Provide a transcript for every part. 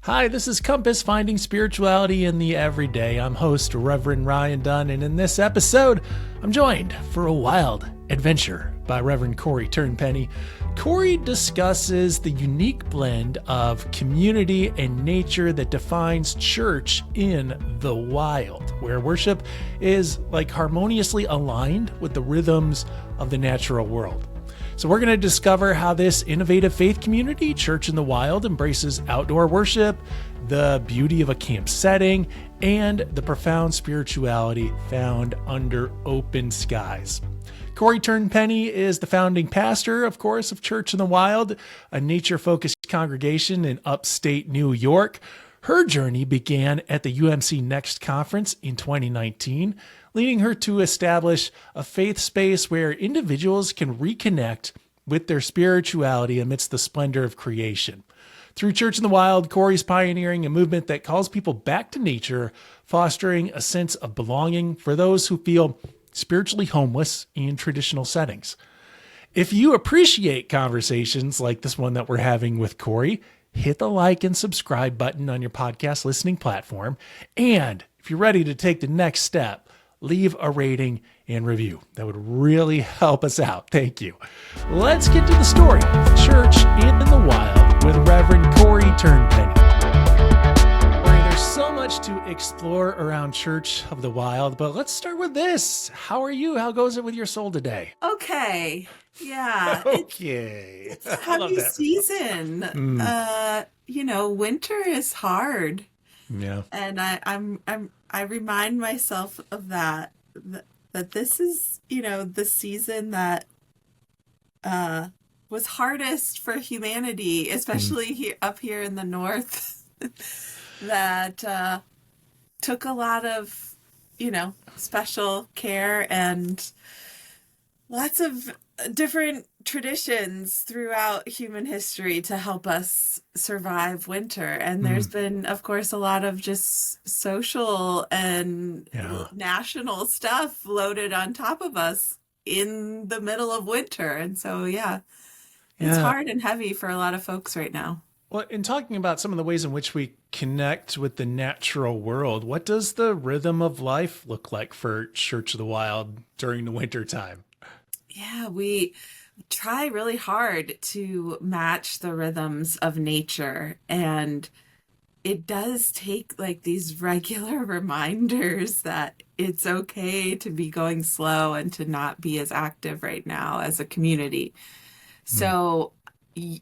Hi, this is Compass Finding Spirituality in the Everyday. I'm host Reverend Ryan Dunn, and in this episode, I'm joined for a wild adventure by Reverend Corey Turnpenny. Corey discusses the unique blend of community and nature that defines church in the wild, where worship is harmoniously aligned with the rhythms of the natural world. So we're going to discover how this innovative faith community, Church in the Wild, embraces outdoor worship, the beauty of a camp setting, and the profound spirituality found under open skies. Corey Turnpenny is the founding pastor, of course, of Church in the Wild, a nature-focused congregation in upstate New York. Her journey began at the UMC Next conference in 2019, leading her to establish a faith space where individuals can reconnect with their spirituality amidst the splendor of creation. Through Church in the Wild, Corey's pioneering a movement that calls people back to nature, fostering a sense of belonging for those who feel spiritually homeless in traditional settings. If you appreciate conversations like this one that we're having with Corey, hit the like and subscribe button on your podcast listening platform. And if you're ready to take the next step, leave a rating and review. That would really help us out. Thank you. Let's get to the story of Church in the Wild with Reverend Corey Turnpenny. Corey, there's so much to explore around Church of the Wild, but let's start with this. How are you? How goes it with your soul today? Okay. Yeah. Okay. It's a heavy season. Winter is hard. Yeah. And I remind myself of that this is, the season that was hardest for humanity, especially up here in the north, that took a lot of, special care and lots of different traditions throughout human history to help us survive winter. And there's been, of course, a lot of just social and national stuff loaded on top of us in the middle of winter. And so, it's hard and heavy for a lot of folks right now. Well, in talking about some of the ways in which we connect with the natural world, what does the rhythm of life look like for Church of the Wild during the winter time? Yeah, we try really hard to match the rhythms of nature, and it does take these regular reminders that it's okay to be going slow and to not be as active right now as a community. So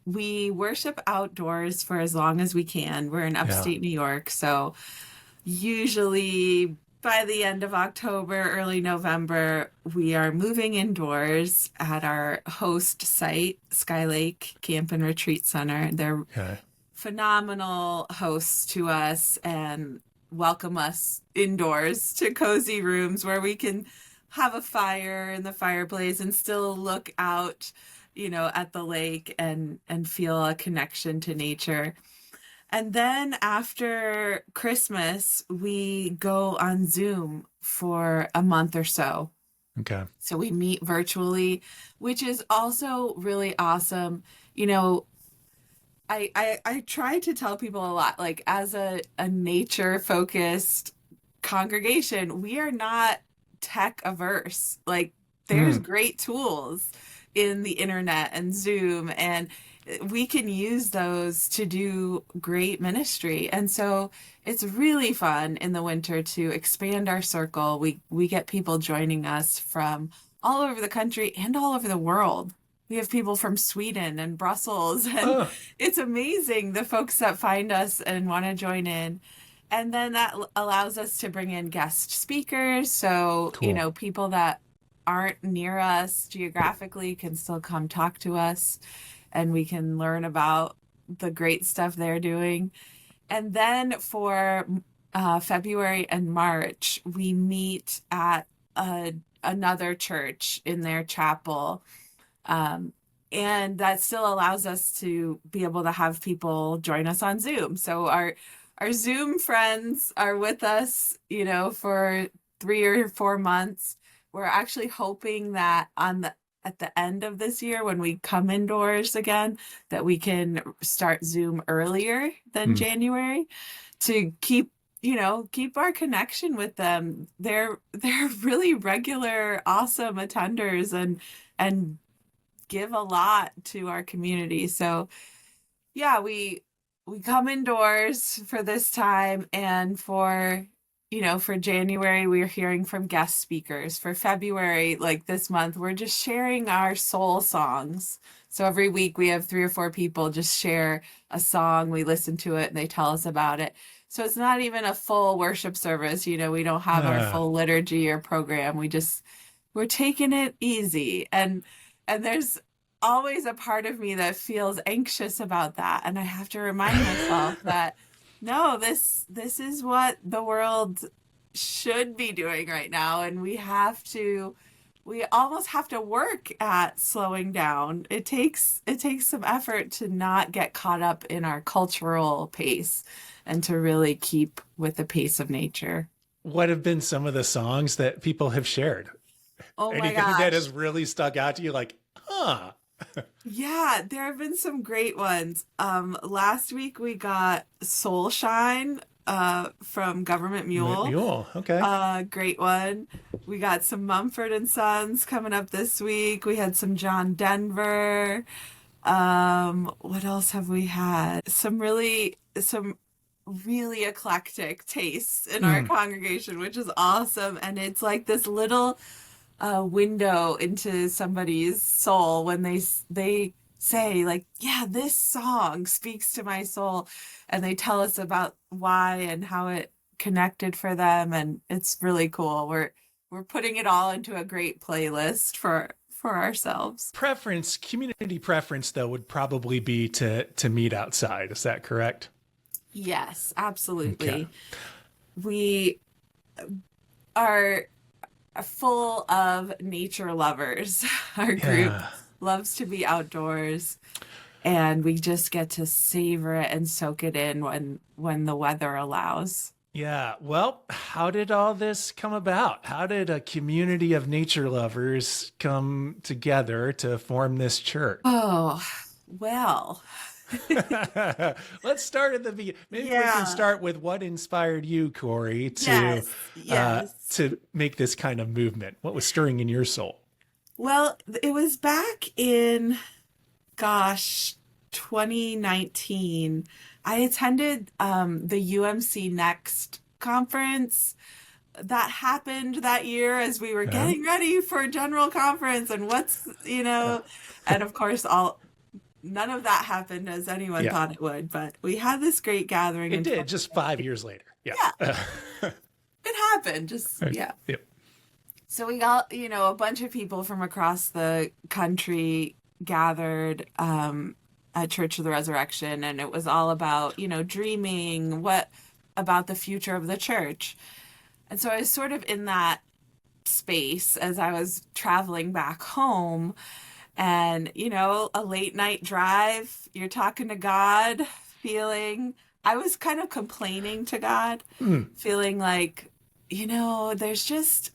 we worship outdoors for as long as we can. We're in upstate New York, so usually by the end of October, early November, we are moving indoors at our host site, Sky Lake Camp and Retreat Center. They're phenomenal hosts to us and welcome us indoors to cozy rooms where we can have a fire in the fireplace and still look out, at the lake and feel a connection to nature. And then after Christmas, we go on Zoom for a month or so. Okay. So we meet virtually, which is also really awesome. I try to tell people a lot, as a nature-focused congregation, we are not tech averse. There's great tools in the internet and Zoom, and we can use those to do great ministry. And so it's really fun in the winter to expand our circle. We get people joining us from all over the country and all over the world. We have people from Sweden and Brussels, and it's amazing the folks that find us and want to join in. And then that allows us to bring in guest speakers. So, Cool. People that aren't near us geographically can still come talk to us, and we can learn about the great stuff they're doing. And then for February and March, we meet at another church in their chapel. And that still allows us to be able to have people join us on Zoom. So our Zoom friends are with us, for 3 or 4 months. We're actually hoping that at the end of this year when we come indoors again, that we can start Zoom earlier than January to keep our connection with them. They're really regular, awesome attenders and give a lot to our community. So yeah, we come indoors for this time, and for January, we're hearing from guest speakers. For February, like this month, we're just sharing our soul songs. So every week we have 3 or 4 people just share a song. We listen to it and they tell us about it. So it's not even a full worship service. We don't have our full liturgy or program. We're taking it easy. And there's always a part of me that feels anxious about that. And I have to remind myself that no, this is what the world should be doing right now. And we almost have to work at slowing down. It takes some effort to not get caught up in our cultural pace and to really keep with the pace of nature. What have been some of the songs that people have shared? Oh my Anything gosh. that has really stuck out to you? Like, Yeah, there have been some great ones. Last week we got Soul Shine from Government Mule. Okay. Great one. We got some Mumford and Sons coming up this week. We had some John Denver. What else have we had? Some really eclectic tastes in our congregation, which is awesome. And it's like this little window into somebody's soul when they say like, yeah, this song speaks to my soul, and they tell us about why and how it connected for them, and it's really cool. We're putting it all into a great playlist for ourselves. Community preference though would probably be to meet outside. Is that correct? Yes, absolutely. Okay. We are full of nature lovers. Our group loves to be outdoors, and we just get to savor it and soak it in when the weather allows. Yeah. Well, how did all this come about? How did a community of nature lovers come together to form this church? Oh, well. Let's start at the beginning. Maybe we can start with what inspired you, Corey, to make this kind of movement. What was stirring in your soul? Well, it was back in, 2019. I attended the UMC Next conference that happened that year as we were getting ready for general conference, and and of course none of that happened as anyone thought it would, but we had this great gathering. It did, just 5 years later. Yeah. It happened, Yep. So we got, a bunch of people from across the country gathered at Church of the Resurrection, and it was all about, dreaming, about the future of the church. And so I was sort of in that space as I was traveling back home. And, a late night drive, you're talking to God, I was kind of complaining to God, feeling like, there's just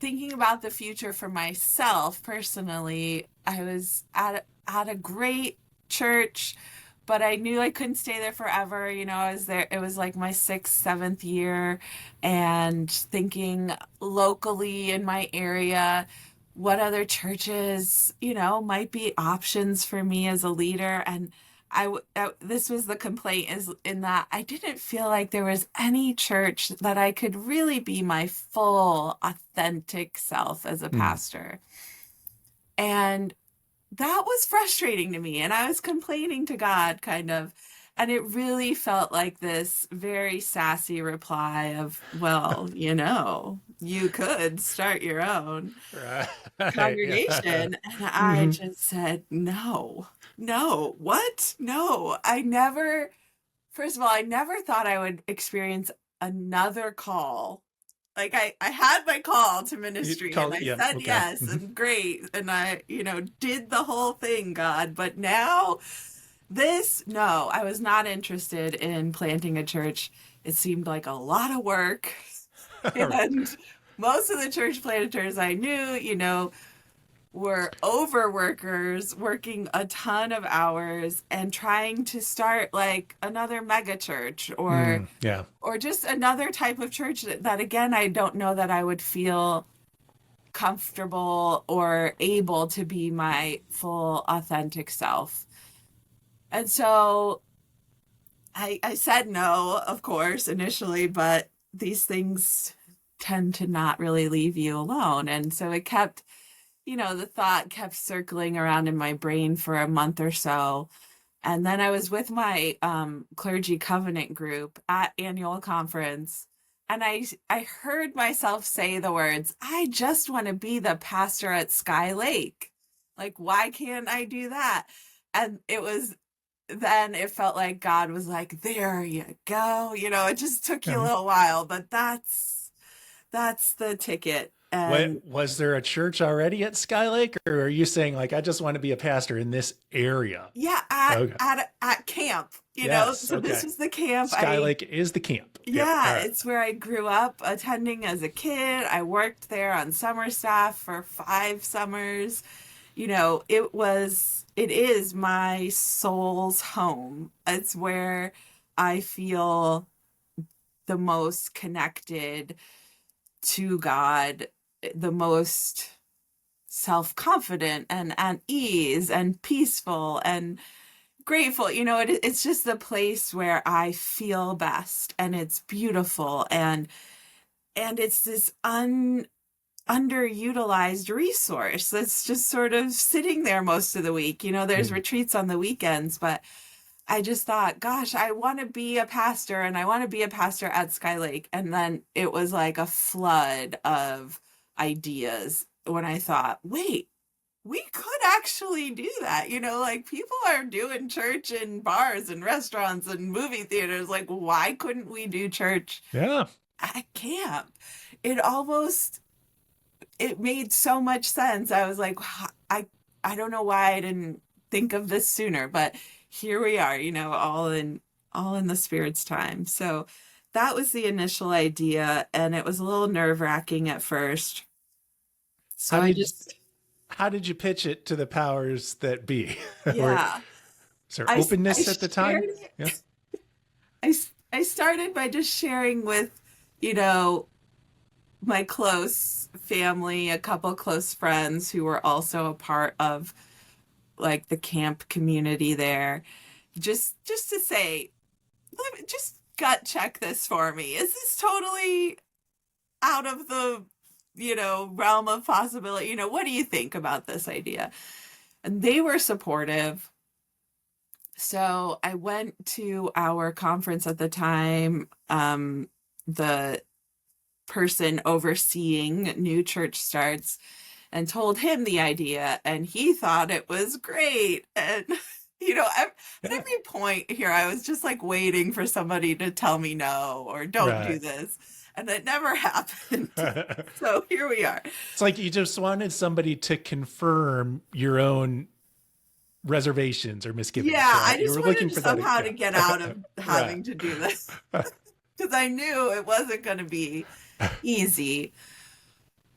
thinking about the future for myself personally. I was at a great church, but I knew I couldn't stay there forever. I was there, it was like my 6th, 7th year, and thinking locally in my area, what other churches, might be options for me as a leader. And this was the complaint, is in that I didn't feel like there was any church that I could really be my full, authentic self as a pastor. And that was frustrating to me. And I was complaining to God kind of, and it really felt like this very sassy reply of, well, you could start your own congregation. And I just said, no, what? No, first of all, I never thought I would experience another call. Like I had my call to ministry and I said yes, and great. And I, did the whole thing, God. But now no, I was not interested in planting a church. It seemed like a lot of work. And most of the church planters I knew, were overworkers working a ton of hours and trying to start like another mega church Yeah. or just another type of church that again I don't know that I would feel comfortable or able to be my full authentic self. And so I said no, of course, initially, but these things tend to not really leave you alone. And so it kept, the thought kept circling around in my brain for a month or so. And then I was with my clergy covenant group at annual conference. And I heard myself say the words, I just want to be the pastor at Sky Lake. Like, why can't I do that? And then it felt like God was like, there you go. It just took you a little while, but that's the ticket. And What, was there a church already at Skylake, or are you saying like I just want to be a pastor in this area? yeah, Okay. at camp, Yes. so this Okay. was the camp. Skylake is the camp. Yep. All Yeah, right. it's where I grew up attending as a kid. I worked there on summer staff for 5 summers. It is my soul's home. It's where I feel the most connected to God, the most self-confident and at ease and peaceful and grateful. It's just the place where I feel best, and it's beautiful, and it's this underutilized resource that's just sort of sitting there most of the week. There's retreats on the weekends, but I just thought, gosh, I want to be a pastor, and I want to be a pastor at Sky Lake. And then it was like a flood of ideas when I thought, wait, we could actually do that. Like people are doing church in bars and restaurants and movie theaters. Like, why couldn't we do church Yeah. at camp? It made so much sense. I was like, I don't know why I didn't think of this sooner, but here we are, all in the Spirit's time. So that was the initial idea, and it was a little nerve-wracking at first. So How I did just, how did you pitch it to the powers that be? Or yeah, is there I openness at the shared time? Yeah. it. I started by just sharing with, you know, my close family, a couple close friends who were also a part of like the camp community there. Just to say, let me just gut check this for me. Is this totally out of the, realm of possibility? What do you think about this idea? And they were supportive. So I went to our conference at the time. The person overseeing new church starts and told him the idea, and he thought it was great. And at Yeah. every point here I was just like waiting for somebody to tell me no or don't do Right. this, and it never happened. It's So here we are. like you just wanted somebody to confirm your own reservations or misgivings, Yeah, I right? You just were looking wanted for that. somehow to Yeah. get out of Right. having to do this because I knew it wasn't going to be easy.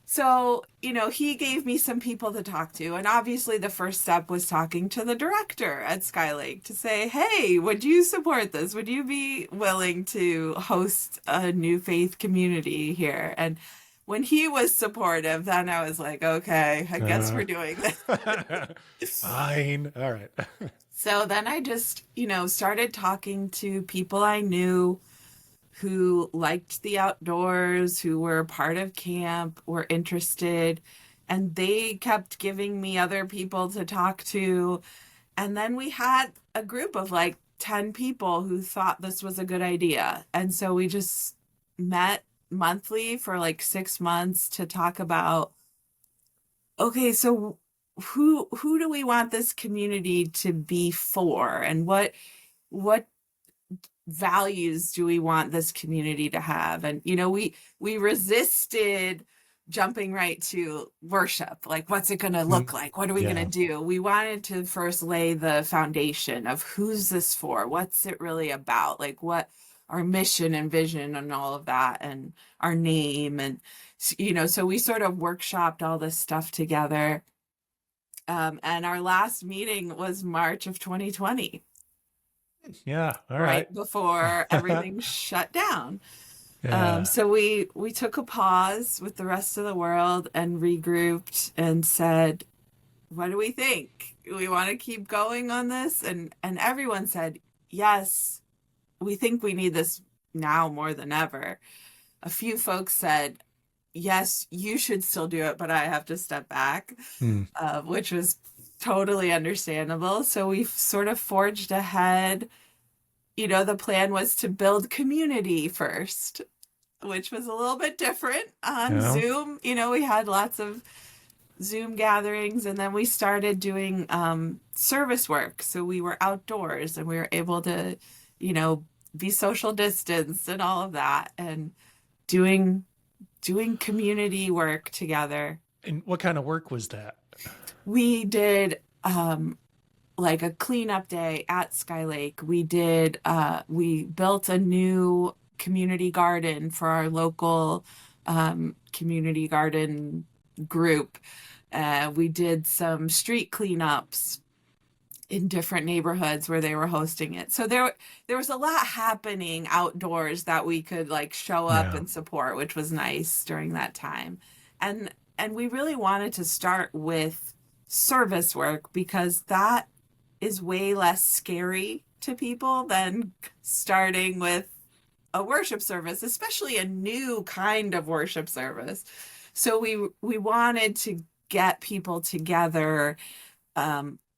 So, he gave me some people to talk to. And obviously, the first step was talking to the director at Skylake to say, hey, would you support this? Would you be willing to host a new faith community here? And when he was supportive, then I was like, okay, I guess we're doing this. Fine. All right. So then I just, started talking to people I knew who liked the outdoors, who were part of camp, were interested, and they kept giving me other people to talk to. And then we had a group of like 10 people who thought this was a good idea. And so we just met monthly for like 6 months to talk about, okay, so who do we want this community to be for, and what values do we want this community to have? And we resisted jumping right to worship, like what's it going to look like, what are we going to Yeah. do? We wanted to first lay the foundation of who's this for, what's it really about, like what our mission and vision and all of that, and our name. And so we sort of workshopped all this stuff together. And our last meeting was March of 2020, Yeah. All right. right before everything shut down. Yeah. So we took a pause with the rest of the world and regrouped and said, what do we think? We want to keep going on this? And everyone said, yes, we think we need this now more than ever. A few folks said, yes, you should still do it, but I have to step back, Hmm. which was totally understandable. So we sort of forged ahead. The plan was to build community first, which was a little bit different on Yeah. Zoom. We had lots of Zoom gatherings, and then we started doing service work. So we were outdoors and we were able to, be social distance and all of that, and doing community work together. And what kind of work was that? We did like a cleanup day at Sky Lake. We built a new community garden for our local community garden group. We did some street cleanups in different neighborhoods where they were hosting it. So there was a lot happening outdoors that we could like show up Yeah. and support, which was nice during that time. And we really wanted to start with service work because that is way less scary to people than starting with a worship service, especially a new kind of worship service. So we wanted to get people together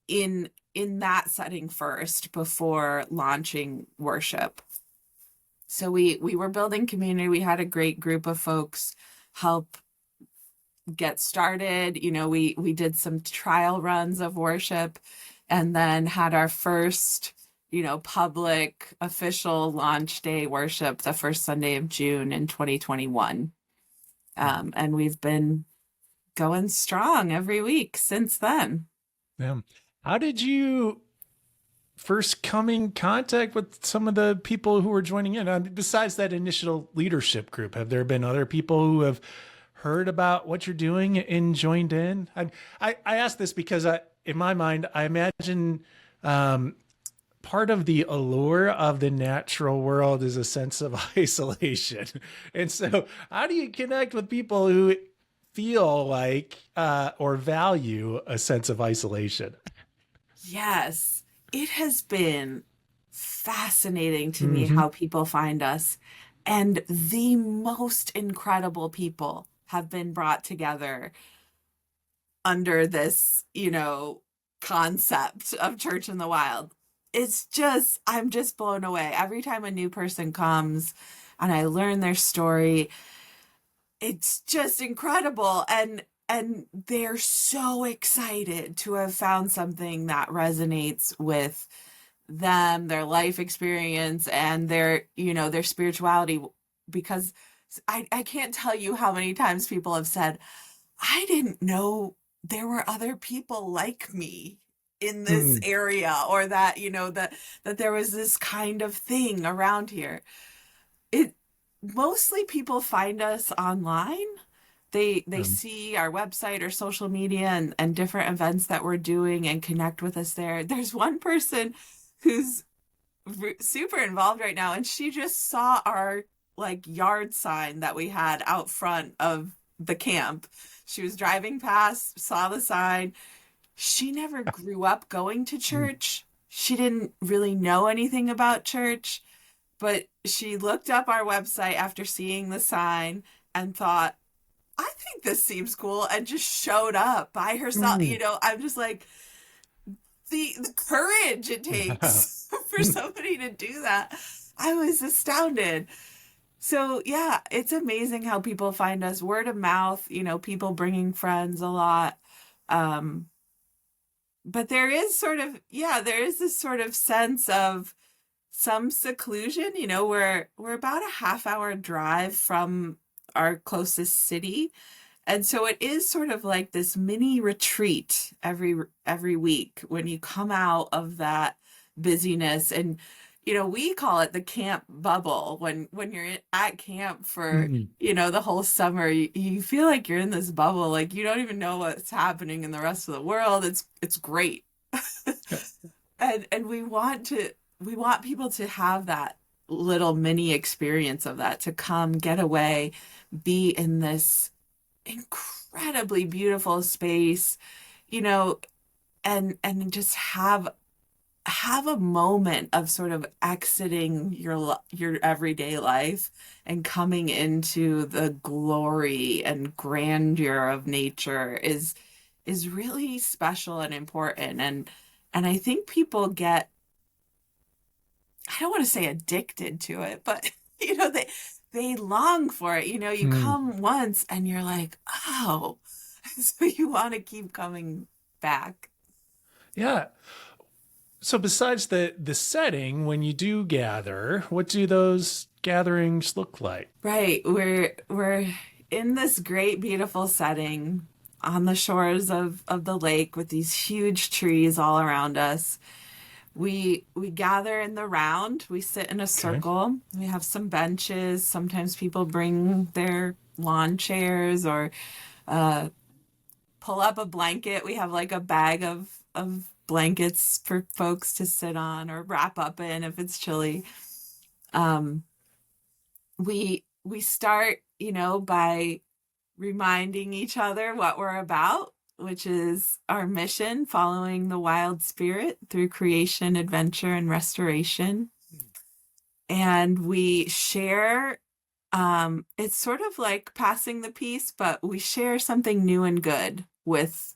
in that setting first before launching worship. So we were building community. We had a great group of folks help get started. We did some trial runs of worship and then had our first, public official launch day worship the first Sunday of June in 2021. And we've been going strong every week since then. Yeah. How did you first come in contact with some of the people who were joining in? Besides that initial leadership group, have there been other people who have heard about what you're doing and joined in? I ask this because in my mind, I imagine part of the allure of the natural world is a sense of isolation. And so how do you connect with people who feel like or value a sense of isolation? Yes, it has been fascinating to me Mm-hmm. how people find us. And the most incredible people have been brought together under this, concept of Church in the Wild. I'm just blown away. Every time a new person comes and I learn their story, it's just incredible. And they're so excited to have found something that resonates with them, their life experience, and their spirituality. Because I can't tell you how many times people have said, I didn't know there were other people like me in this Mm. area, or that, that there was this kind of thing around here. It Mostly people find us online. They see our website or social media and different events that we're doing and connect with us there. There's one person who's super involved right now, and she just saw our like yard sign that we had out front of the camp. She was driving past, saw the sign. She never grew up going to church. She didn't really know anything about church, but she looked up our website after seeing the sign and thought, I think this seems cool, and just showed up by herself. Mm. I'm just like, the courage it takes for somebody to do that. I was astounded. So yeah, it's amazing how people find us, word of mouth, people bringing friends a lot. But there is this sort of sense of some seclusion. We're about a half-hour drive from our closest city. And so it is sort of like this mini retreat every week when you come out of that busyness. And we call it the camp bubble. When you're at camp for, Mm. the whole summer, you feel like you're in this bubble. Like you don't even know what's happening in the rest of the world. It's great. And we want people to have that little mini experience of that, to come get away, be in this incredibly beautiful space, you know, and just have a moment of sort of exiting your everyday life and coming into the glory and grandeur of nature is really special and important. And I think people get, I don't want to say addicted to it, but they long for it. You Mm. come once and you're like, oh, so you want to keep coming back. Yeah. So besides the setting, when you do gather, what do those gatherings look like? Right. We're in this great, beautiful setting on the shores of the lake with these huge trees all around us. We gather in the round. We sit in a Okay. circle. We have some benches. Sometimes people bring their lawn chairs or pull up a blanket. We have like a bag of blankets for folks to sit on or wrap up in if it's chilly. Um, we start, by reminding each other what we're about, which is our mission, following the wild spirit through creation, adventure, and restoration. And we share, it's sort of like passing the peace, but we share something new and good with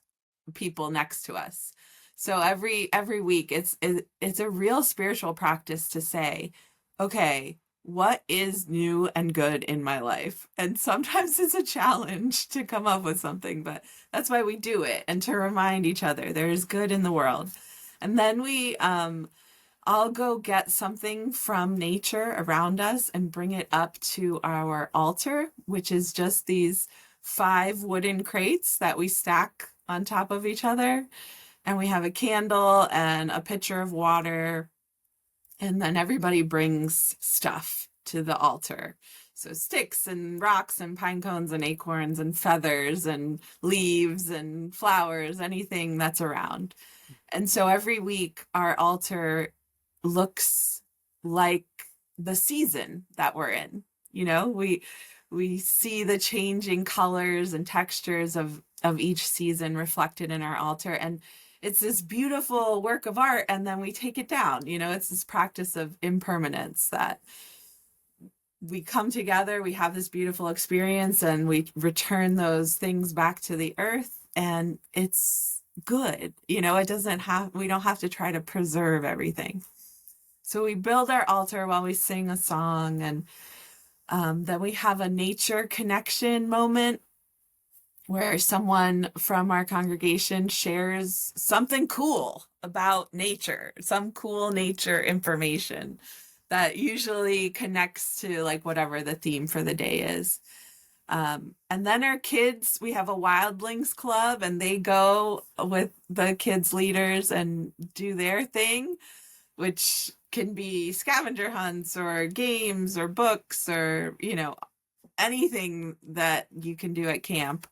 people next to us. So every week it's a real spiritual practice to say, okay, what is new and good in my life? And sometimes it's a challenge to come up with something, but that's why we do it, and to remind each other there is good in the world. And then we all go get something from nature around us and bring it up to our altar, which is just these 5 wooden crates that we stack on top of each other. And we have a candle and a pitcher of water. And then everybody brings stuff to the altar. So sticks and rocks and pine cones and acorns and feathers and leaves and flowers, anything that's around. And so every week our altar looks like the season that we're in. We see the changing colors and textures of each season reflected in our altar, and it's this beautiful work of art. And then we take it down. It's this practice of impermanence, that we come together, we have this beautiful experience, and we return those things back to the earth, and it's good. We don't have to try to preserve everything. So we build our altar while we sing a song, and then we have a nature connection moment where someone from our congregation shares something cool about nature, some cool nature information that usually connects to like whatever the theme for the day is. And then our kids, we have a wildlings club, and they go with the kids leaders and do their thing, which can be scavenger hunts or games or books or, anything that you can do at camp.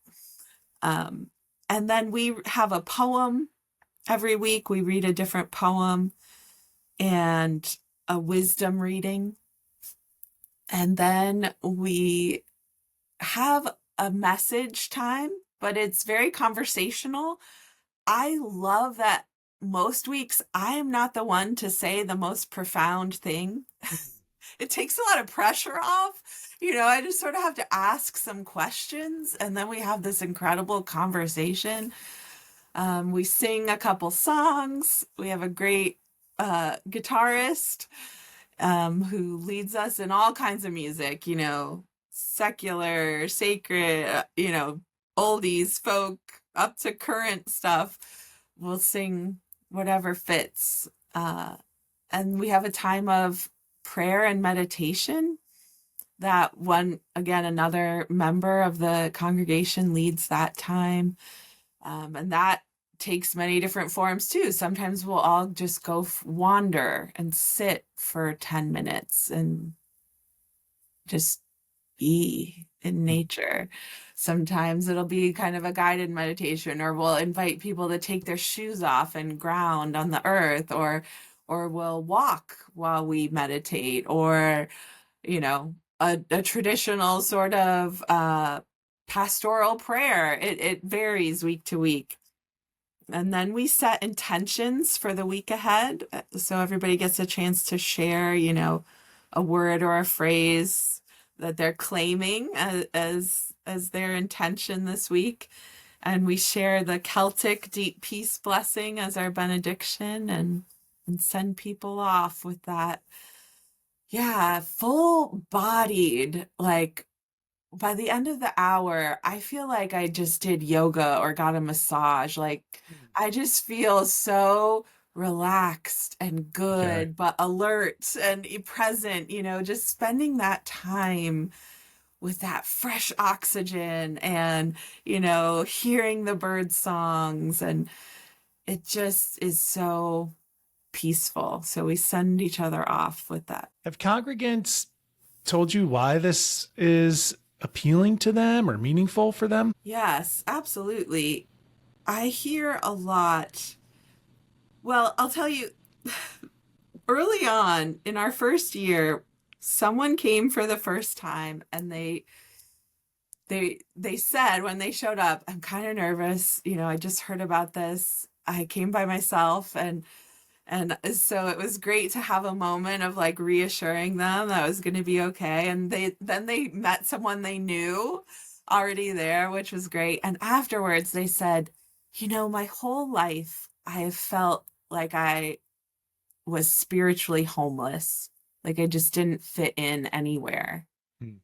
And then we have a poem every week. We read a different poem and a wisdom reading. And then we have a message time, but it's very conversational. I love that most weeks I am not the one to say the most profound thing. It takes a lot of pressure off. I just sort of have to ask some questions, and then we have this incredible conversation. We sing a couple songs. We have a great guitarist who leads us in all kinds of music, secular, sacred, oldies, folk, up to current stuff. We'll sing whatever fits. And we have a time of prayer and meditation that another member of the congregation leads that time. And that takes many different forms too. Sometimes we'll all just go wander and sit for 10 minutes and just be in nature. Sometimes it'll be kind of a guided meditation, or we'll invite people to take their shoes off and ground on the earth, or we'll walk while we meditate, or a traditional sort of pastoral prayer. It varies week to week. And then we set intentions for the week ahead. So everybody gets a chance to share, a word or a phrase that they're claiming as their intention this week. And we share the Celtic deep peace blessing as our benediction, and send people off with that. Yeah, full bodied, like by the end of the hour, I feel like I just did yoga or got a massage. Like I just feel so relaxed and Okay. good, but alert and present, just spending that time with that fresh oxygen and, hearing the bird songs. And it just is so peaceful. So we send each other off with that. Have congregants told you why this is appealing to them or meaningful for them? Yes, absolutely. I hear a lot. Well, I'll tell you, early on in our first year, someone came for the first time, and they said when they showed up, I'm kind of nervous. I just heard about this. I came by myself, and so it was great to have a moment of like reassuring them that it was going to be okay. And they met someone they knew already there, which was great. And afterwards they said, my whole life I have felt like I was spiritually homeless. Like I just didn't fit in anywhere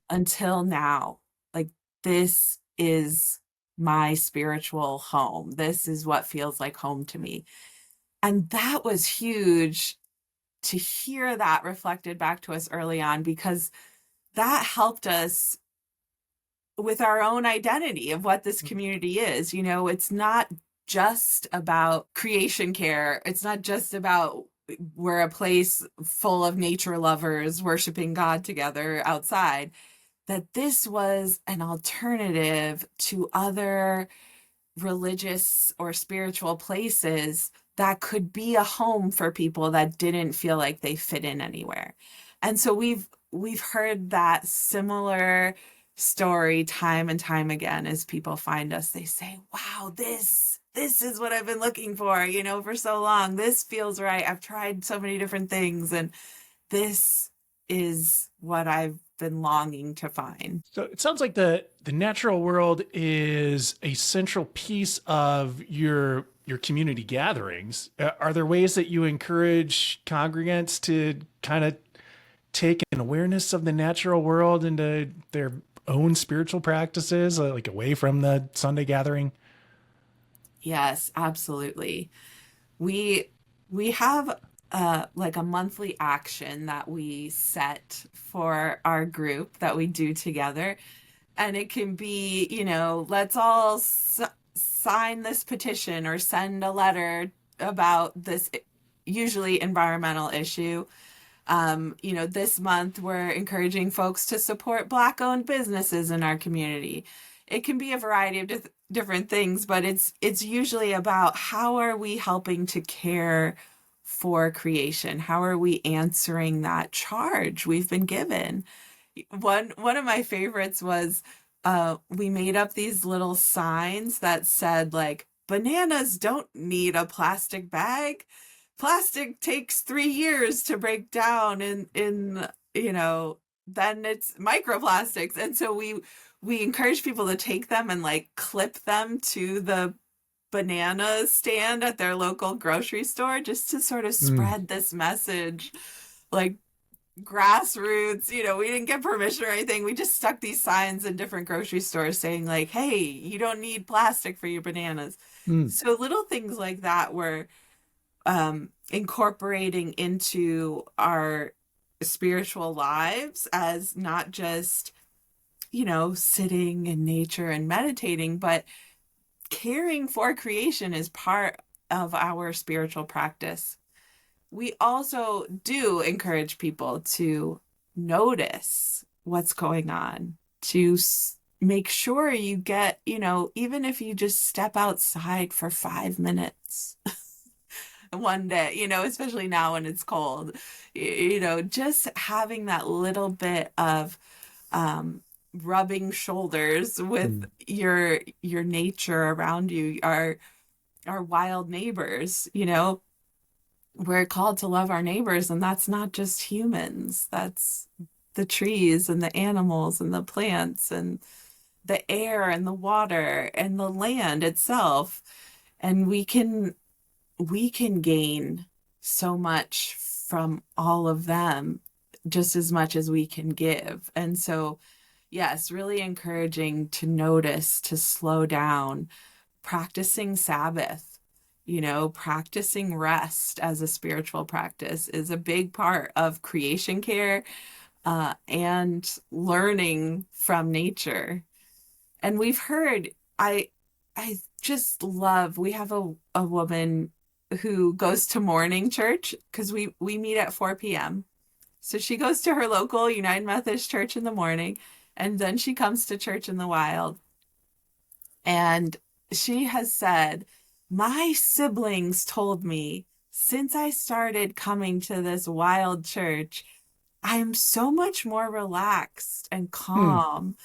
until now. Like this is my spiritual home. This is what feels like home to me. And that was huge to hear that reflected back to us early on, because that helped us with our own identity of what this community is. It's not just about creation care. It's not just about we're a place full of nature lovers worshiping God together outside. That this was an alternative to other religious or spiritual places that could be a home for people that didn't feel like they fit in anywhere. And so we've heard that similar story time and time again as people find us. They say, wow, this is what I've been looking for so long. This feels right. I've tried so many different things, and this is what I've been longing to find. So it sounds like the natural world is a central piece of your community gatherings. Are there ways that you encourage congregants to kind of take an awareness of the natural world into their own spiritual practices, like away from the Sunday gathering? Yes, absolutely. We have like a monthly action that we set for our group that we do together. And it can be, let's all sign this petition or send a letter about this usually environmental issue. This month we're encouraging folks to support Black-owned businesses in our community. It can be a variety of different things, but it's usually about how are we helping to care for creation? How are we answering that charge we've been given? One of my favorites was we made up these little signs that said like, bananas don't need a plastic bag. Plastic takes 3 years to break down in then it's microplastics. And so we encourage people to take them and like clip them to the banana stand at their local grocery store, just to sort of spread this message, like grassroots. We didn't get permission or anything. We just stuck these signs in different grocery stores saying like, hey, you don't need plastic for your bananas. So little things like that were incorporating into our spiritual lives as not just sitting in nature and meditating, but caring for creation is part of our spiritual practice. We also do encourage people to notice what's going on, to make sure you get, even if you just step outside for 5 minutes one day, especially now when it's cold, just having that little bit of rubbing shoulders with your nature around you, our wild neighbors. We're called to love our neighbors, and that's not just humans. That's the trees and the animals and the plants and the air and the water and the land itself. And we can gain so much from all of them, just as much as we can give. And so, yes, really encouraging to notice, to slow down, practicing Sabbath, practicing rest as a spiritual practice is a big part of creation care, and learning from nature. And we've heard, I just love, we have a woman who goes to morning church because we meet at 4 p.m. So she goes to her local United Methodist church in the morning, and then she comes to church in the wild. And she has said, my siblings told me since I started coming to this wild church, I am so much more relaxed and calm.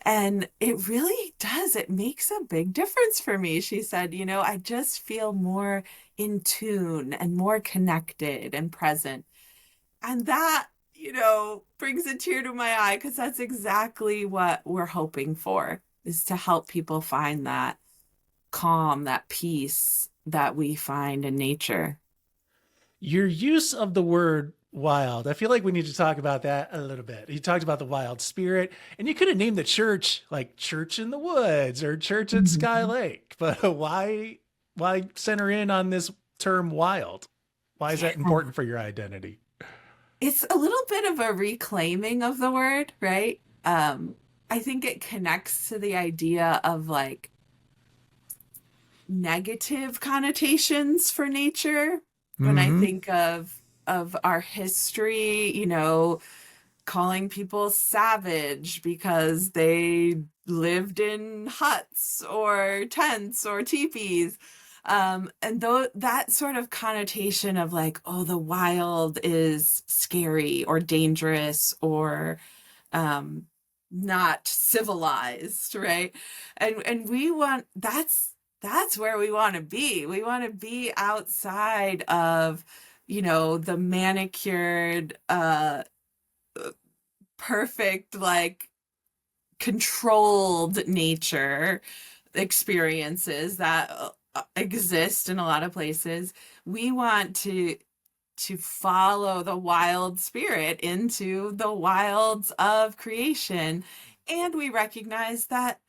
And it really does. It makes a big difference for me. She said, I just feel more in tune and more connected and present. And that, brings a tear to my eye, because that's exactly what we're hoping for, is to help people find that calm, that peace that we find in nature. Your use of the word wild, I feel like we need to talk about that a little bit. You talked about the wild spirit, and you could have named the church like Church in the Woods or Church at Sky Lake, but why center in on this term wild? Why is that important for your identity? It's a little bit of a reclaiming of the word, right? I think it connects to the idea of like negative connotations for nature. When I think of our history, calling people savage because they lived in huts or tents or teepees. And that sort of connotation of like, oh, the wild is scary or dangerous or not civilized, right? And we want, that's where we want to be. We want to be outside of, the manicured, perfect, like controlled nature experiences that exist in a lot of places. We want to follow the wild spirit into the wilds of creation. And we recognize that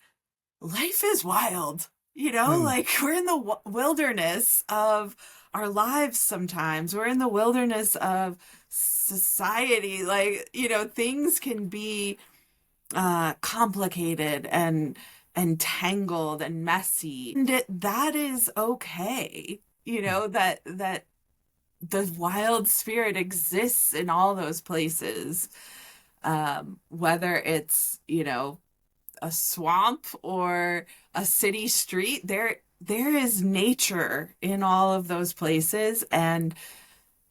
life is wild, like we're in the wilderness of our lives sometimes. We're in the wilderness of society. Like, things can be complicated and tangled and messy. And that is okay, that the wild spirit exists in all those places. Whether it's, a swamp or a city street, there is nature in all of those places. And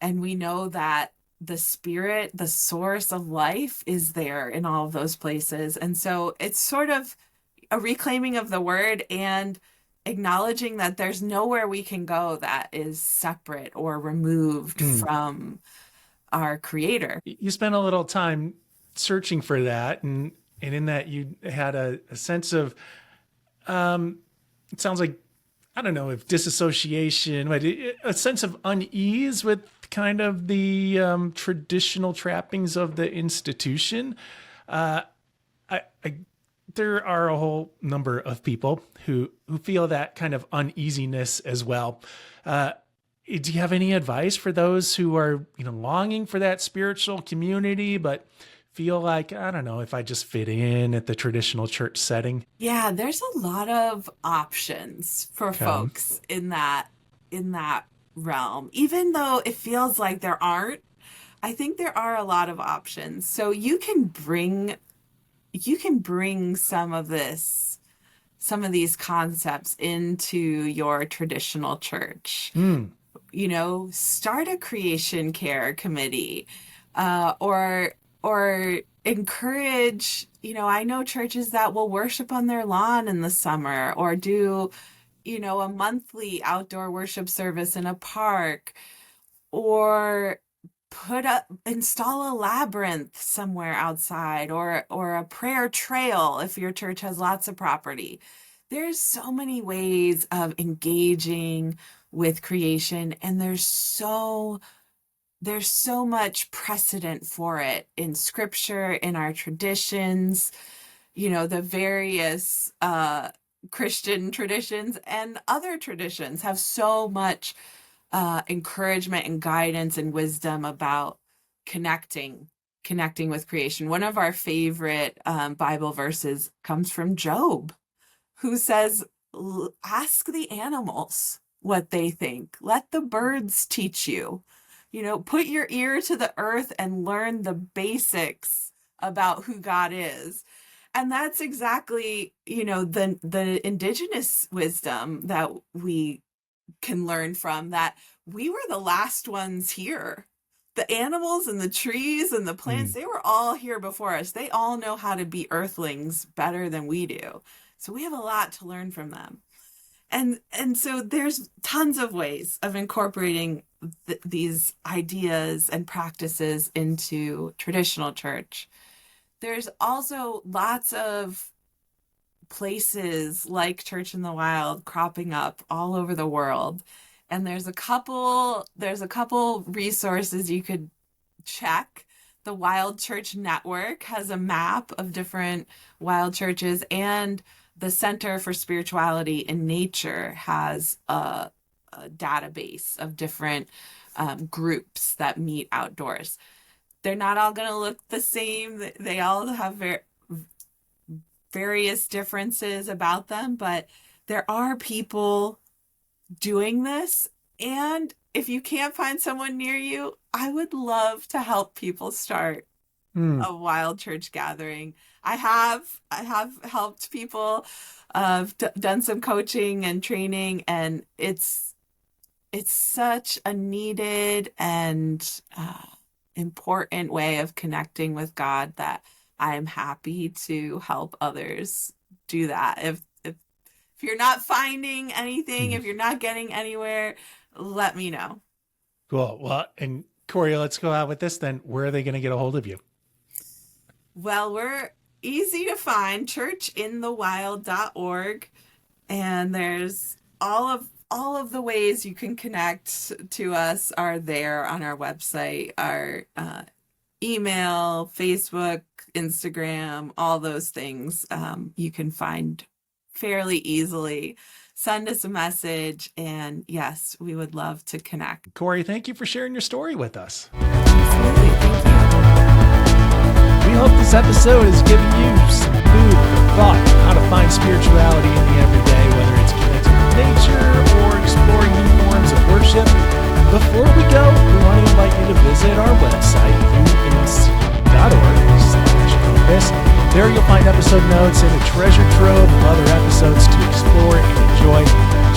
we know that the spirit, the source of life, is there in all of those places. And so it's sort of a reclaiming of the word and acknowledging that there's nowhere we can go that is separate or removed from our creator. You spent a little time searching for that, and in that you had a sense of, it sounds like, I don't know if disassociation, but a sense of unease with kind of the traditional trappings of the institution. There are a whole number of people who feel that kind of uneasiness as well. Do you have any advice for those who are, longing for that spiritual community, but feel like, I don't know, if I just fit in at the traditional church setting? Yeah, there's a lot of options for Okay. folks in that realm. Even though it feels like there aren't, I think there are a lot of options. So you can bring some of these concepts into your traditional church. Mm. Start a creation care committee, or encourage. I know churches that will worship on their lawn in the summer, or do a monthly outdoor worship service in a park, or install a labyrinth somewhere outside, or a prayer trail if your church has lots of property. There's so many ways of engaging with creation, and there's so much precedent for it in scripture, in our traditions, the various Christian traditions and other traditions have so much encouragement and guidance and wisdom about connecting with creation. One of our favorite Bible verses comes from Job, who says, ask the animals what they think. Let the birds teach you. Put your ear to the earth and learn the basics about who God is. And that's exactly, the indigenous wisdom that we can learn from, that we were the last ones here. The animals and the trees and the plants, they were all here before us. They all know how to be earthlings better than we do. So we have a lot to learn from them. And so there's tons of ways of incorporating these ideas and practices into traditional church. There's also lots of places like Church in the Wild cropping up all over the world. And there's a couple resources you could check. The Wild Church Network has a map of different wild churches, and the Center for Spirituality in Nature has a database of different groups that meet outdoors. They're not all going to look the same. They all have various differences about them, but there are people doing this. And if you can't find someone near you, I would love to help people start a wild church gathering. I have helped people. I've done some coaching and training, and it's such a needed and important way of connecting with God that I am happy to help others do that. If you're not finding anything, if you're not getting anywhere, let me know. Cool. Well, and Corey, let's go out with this then. Where are they going to get a hold of you? Well, we're easy to find, churchinthewild.org, and there's all of the ways you can connect to us are there on our website. Our email, Facebook, Instagram, all those things you can find fairly easily. Send us a message, and yes, we would love to connect. Corey, thank you for sharing your story with us. Absolutely. Thank you. We hope this episode has given you some food for thought on how to find spirituality in the everyday, whether it's connecting with nature or exploring new forms of worship. Before we go, we want to invite you to visit our website, umc.org/compass. There you'll find episode notes and a treasure trove of other episodes to explore and enjoy.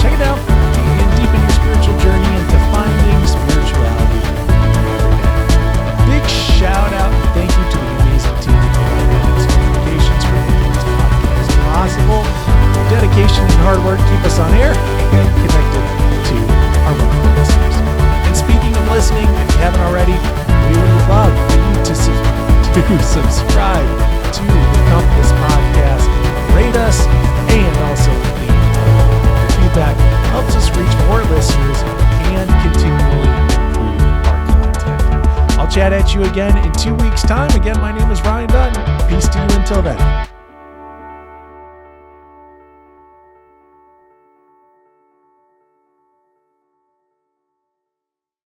Check it out and deepen your spiritual journey into finding spirituality every day. Big shout out and thank you to the amazing team at Amidst Communications for making this podcast possible. Your dedication and hard work keep us on air and connected to our wonderful listeners. And speaking of listening, if you haven't already, we would love for you to subscribe to the Compass Podcast, rate us, and also leave your feedback. Helps us reach more listeners and continually improve our content. I'll chat at you again in 2 weeks' time. Again, my name is Ryan Dunn. Peace to you until then.